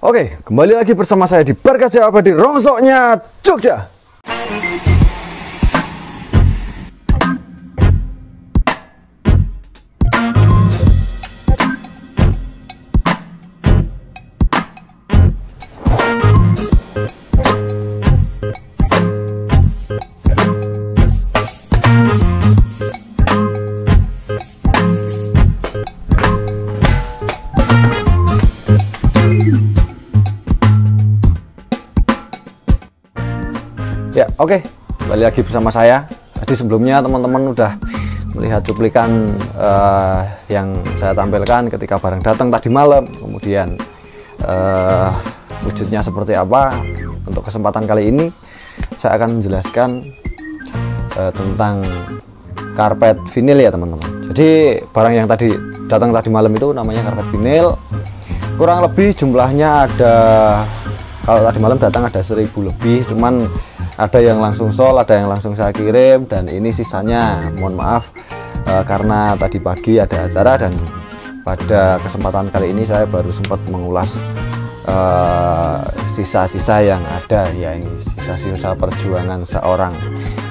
Oke, kembali lagi bersama saya di Berkah Abadi Rongsoknya Jogja. Ya, oke, kembali lagi bersama saya. Tadi sebelumnya teman-teman udah melihat cuplikan yang saya tampilkan ketika barang datang tadi malam. Kemudian wujudnya seperti apa. Untuk kesempatan kali ini saya akan menjelaskan tentang karpet vinil ya teman-teman. Jadi barang yang tadi datang tadi malam itu namanya karpet vinil. Kurang lebih jumlahnya ada, kalau tadi malam datang ada 1000 lebih, cuman ada yang langsung sol, ada yang langsung saya kirim, dan ini sisanya mohon maaf karena tadi pagi ada acara dan pada kesempatan kali ini saya baru sempat mengulas sisa-sisa yang ada, ya ini sisa-sisa perjuangan seorang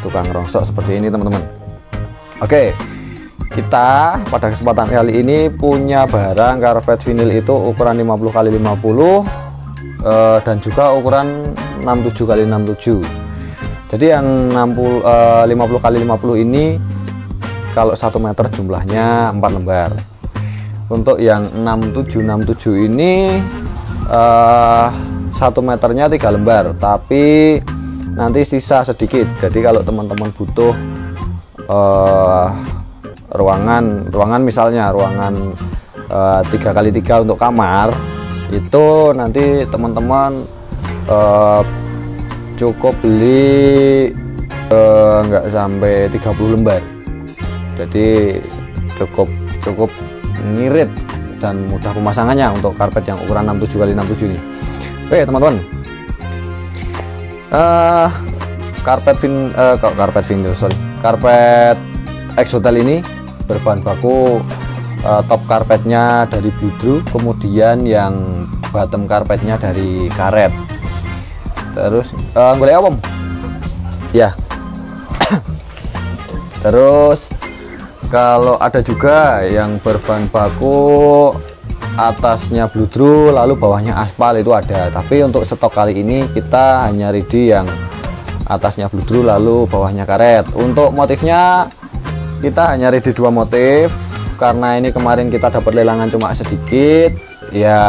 tukang rongsok seperti ini teman-teman. Oke, kita pada kesempatan kali ini punya barang karpet vinil itu ukuran 50x50 dan juga ukuran 67x67. Jadi yang 50x50 ini kalau 1 meter jumlahnya 4 lembar. Untuk yang 6767 ini 1 meternya 3 lembar, tapi nanti sisa sedikit. Jadi kalau teman-teman butuh ruangan misalnya ruangan 3x3 untuk kamar, itu nanti teman-teman cukup beli nggak sampai 30 lembar. Jadi cukup ngirit dan mudah pemasangannya untuk karpet yang ukuran 67x67 ini. Oke teman-teman, karpet X-Hotel ini berbahan baku top karpetnya dari bludru, kemudian yang bottom karpetnya dari karet. Terus golek apa? Ya. Terus kalau ada juga yang berbahan baku atasnya bludru lalu bawahnya aspal, itu ada. Tapi untuk stok kali ini kita hanya ready yang atasnya bludru lalu bawahnya karet. Untuk motifnya kita hanya ready 2 motif karena ini kemarin kita dapat lelangan cuma sedikit. Ya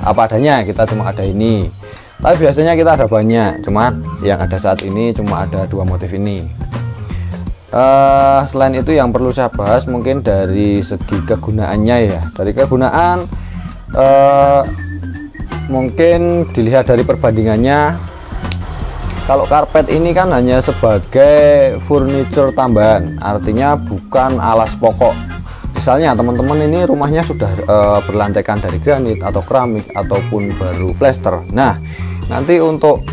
apa adanya, kita cuma ada ini. Tapi biasanya kita ada banyak, cuma yang ada saat ini cuma ada 2 motif ini. Selain itu yang perlu saya bahas mungkin dari segi kegunaannya ya. Dari kegunaan mungkin dilihat dari perbandingannya. Kalau karpet ini kan hanya sebagai furniture tambahan, artinya bukan alas pokok. Misalnya teman-teman ini rumahnya sudah berlantaikan dari granit atau keramik ataupun baru plester. Nah, nanti untuk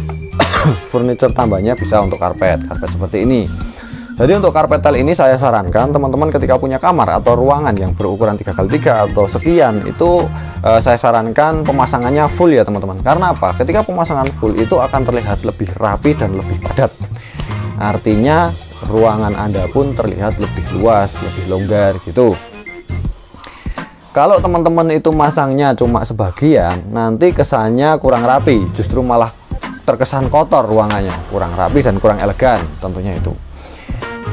furniture tambahnya bisa untuk karpet seperti ini. Jadi untuk karpet tel ini saya sarankan teman-teman ketika punya kamar atau ruangan yang berukuran 3x3 atau sekian, itu saya sarankan pemasangannya full ya teman-teman. Karena apa? Ketika pemasangan full itu akan terlihat lebih rapi dan lebih padat. Artinya ruangan Anda pun terlihat lebih luas, lebih longgar gitu. Kalau teman-teman itu masangnya cuma sebagian, nanti kesannya kurang rapi, justru malah terkesan kotor ruangannya, kurang rapi dan kurang elegan tentunya itu.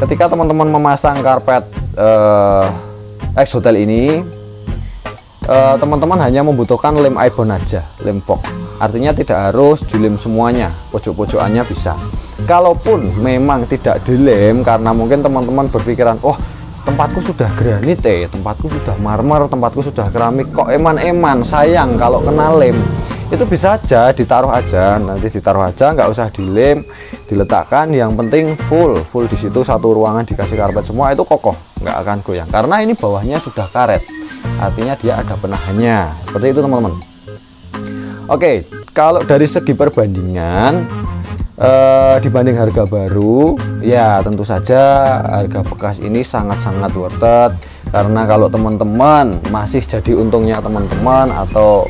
Ketika teman-teman memasang karpet X-Hotel ini, teman-teman hanya membutuhkan lem ibon aja, lem fog. Artinya tidak harus dilem semuanya, pojok-pojokannya bisa. Kalaupun memang tidak dilem karena mungkin teman-teman berpikiran, oh tempatku sudah granit, tempatku sudah marmer, tempatku sudah keramik, kok eman-eman, sayang kalau kena lem. Itu bisa aja ditaruh aja, nanti ditaruh aja, nggak usah dilem, diletakkan. Yang penting full di situ, satu ruangan dikasih karpet semua, itu kokoh, nggak akan goyang karena ini bawahnya sudah karet, artinya dia ada penahannya. Seperti itu teman-teman. Oke, kalau dari segi perbandingan dibanding harga baru, ya tentu saja harga bekas ini sangat-sangat worth it. Karena kalau teman-teman masih jadi untungnya teman-teman, atau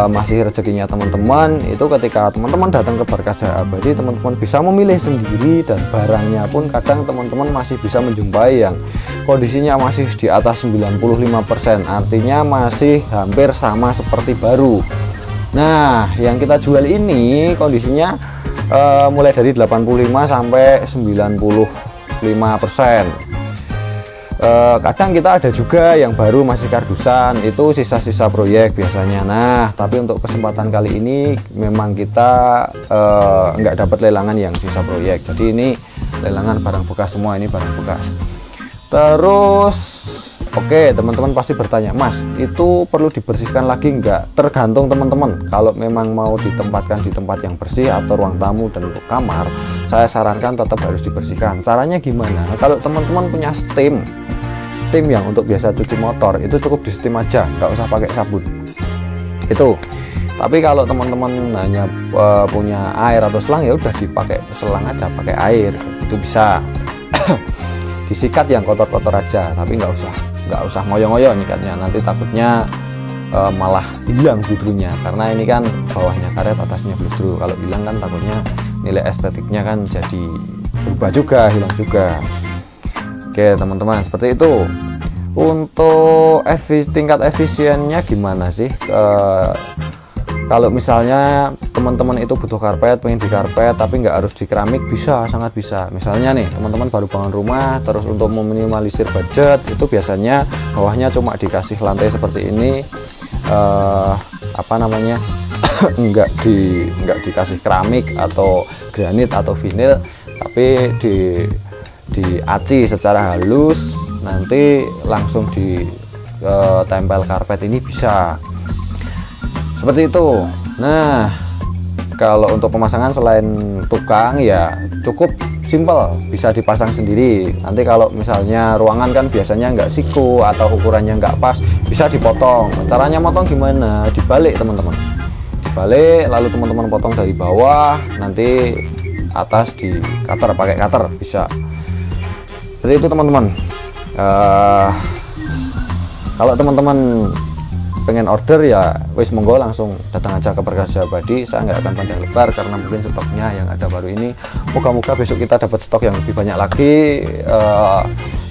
masih rezekinya teman-teman, itu ketika teman-teman datang ke Berkah Jaya Abadi, teman-teman bisa memilih sendiri, dan barangnya pun kadang teman-teman masih bisa menjumpai yang kondisinya masih di atas 95%, artinya masih hampir sama seperti baru. Nah, yang kita jual ini kondisinya mulai dari 85 sampai 95%. Kadang kita ada juga yang baru masih kardusan, itu sisa-sisa proyek biasanya. Nah, tapi untuk kesempatan kali ini memang kita nggak dapat lelangan yang sisa proyek, jadi ini lelangan barang bekas semua, ini barang bekas. Terus oke, teman-teman pasti bertanya, Mas, itu perlu dibersihkan lagi nggak? Tergantung teman-teman. Kalau memang mau ditempatkan di tempat yang bersih atau ruang tamu dan untuk kamar, saya sarankan tetap harus dibersihkan. Caranya gimana? Kalau teman-teman punya steam yang untuk biasa cuci motor, itu cukup di steam aja, nggak usah pakai sabun itu. Tapi kalau teman-teman hanya punya air atau selang, ya udah dipakai selang aja, pakai air itu bisa. Disikat yang kotor-kotor aja, tapi nggak usah ngoyo-ngoyo nyikatnya, nanti takutnya malah hilang bludrunya, karena ini kan bawahnya karet, atasnya bludru. Kalau hilang kan takutnya nilai estetiknya kan jadi berubah juga, hilang juga. Oke teman-teman, seperti itu. Untuk tingkat efisiennya gimana sih? Kalau misalnya teman-teman itu butuh karpet, pengen di karpet tapi nggak harus di keramik, bisa, sangat bisa. Misalnya nih teman-teman baru bangun rumah, terus untuk meminimalisir budget, itu biasanya bawahnya cuma dikasih lantai seperti ini, nggak dikasih keramik atau granit atau vinil, tapi diaci secara halus, nanti langsung ditempel karpet, ini bisa seperti itu. Nah, kalau untuk pemasangan selain tukang ya cukup simpel, bisa dipasang sendiri. Nanti kalau misalnya ruangan kan biasanya nggak siku atau ukurannya nggak pas, bisa dipotong. Caranya motong gimana? Dibalik teman-teman, dibalik, lalu teman-teman potong dari bawah, nanti atas di cutter, pakai cutter bisa. Seperti itu teman-teman. Kalau teman-teman pengen order ya wis monggo langsung datang aja ke Berkah Jaya Abadi. Saya nggak akan panjang lebar karena mungkin stoknya yang ada baru ini. Moga-moga besok kita dapat stok yang lebih banyak lagi.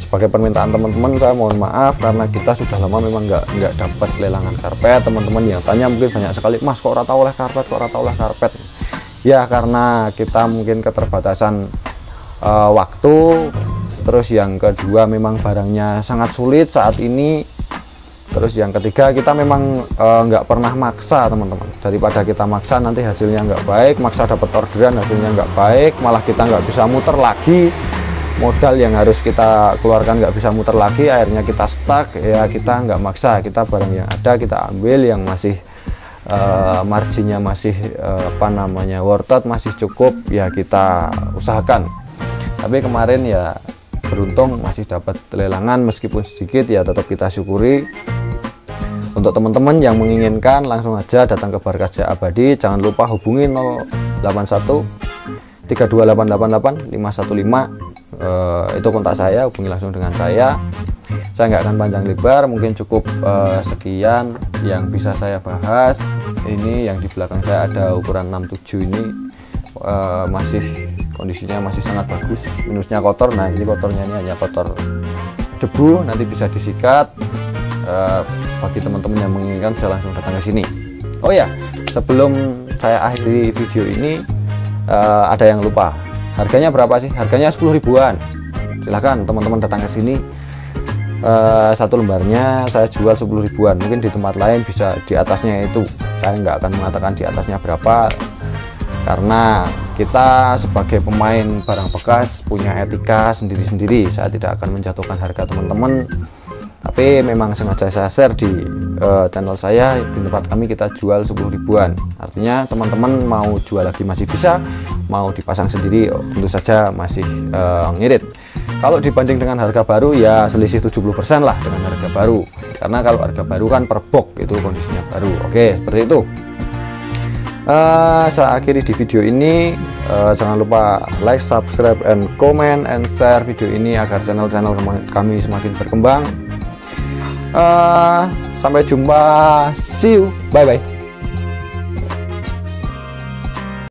Sebagai permintaan teman-teman, saya mohon maaf karena kita sudah lama memang nggak dapat lelangan karpet. Teman-teman yang tanya mungkin banyak sekali, Mas kok rata oleh karpet, kok rata oleh karpet. Ya karena kita mungkin keterbatasan waktu. Terus yang kedua memang barangnya sangat sulit saat ini. Terus yang ketiga kita memang nggak pernah maksa teman-teman. Daripada kita maksa nanti hasilnya nggak baik, maksa dapat orderan hasilnya nggak baik, malah kita nggak bisa muter lagi, modal yang harus kita keluarkan nggak bisa muter lagi, akhirnya kita stuck. Ya kita nggak maksa, kita barang yang ada kita ambil, yang masih marginnya masih worth it, masih cukup, ya kita usahakan. Tapi kemarin ya beruntung masih dapat lelangan, meskipun sedikit ya tetap kita syukuri. Untuk teman-teman yang menginginkan langsung aja datang ke Berkah Jaya Abadi. Jangan lupa hubungi 081 32888 515, itu kontak saya, hubungi langsung dengan saya nggak akan panjang lebar, mungkin cukup sekian yang bisa saya bahas. Ini yang di belakang saya ada ukuran 67, ini masih kondisinya masih sangat bagus, minusnya kotor. Nah ini kotornya ini hanya kotor debu, nanti bisa disikat. Bagi teman-teman yang menginginkan bisa langsung datang ke sini. Oh ya, sebelum saya akhiri video ini, ada yang lupa, harganya berapa sih? Harganya 10 ribuan. Silahkan teman-teman datang ke sini. Satu lembarnya saya jual 10 ribuan. Mungkin di tempat lain bisa di atasnya itu, saya nggak akan mengatakan di atasnya berapa, karena kita sebagai pemain barang bekas punya etika sendiri-sendiri. Saya tidak akan menjatuhkan harga teman-teman, tapi memang sengaja saya share di channel saya. Di tempat kami kita jual 10 ribuan, artinya teman-teman mau jual lagi masih bisa, mau dipasang sendiri tentu saja masih ngirit. Kalau dibanding dengan harga baru ya selisih 70% lah dengan harga baru, karena kalau harga baru kan per box itu kondisinya baru. Oke, seperti itu. Saya akhiri di video ini. Jangan lupa like, subscribe, and comment, and share video ini agar channel-channel kami semakin berkembang. Sampai jumpa, see you, bye bye.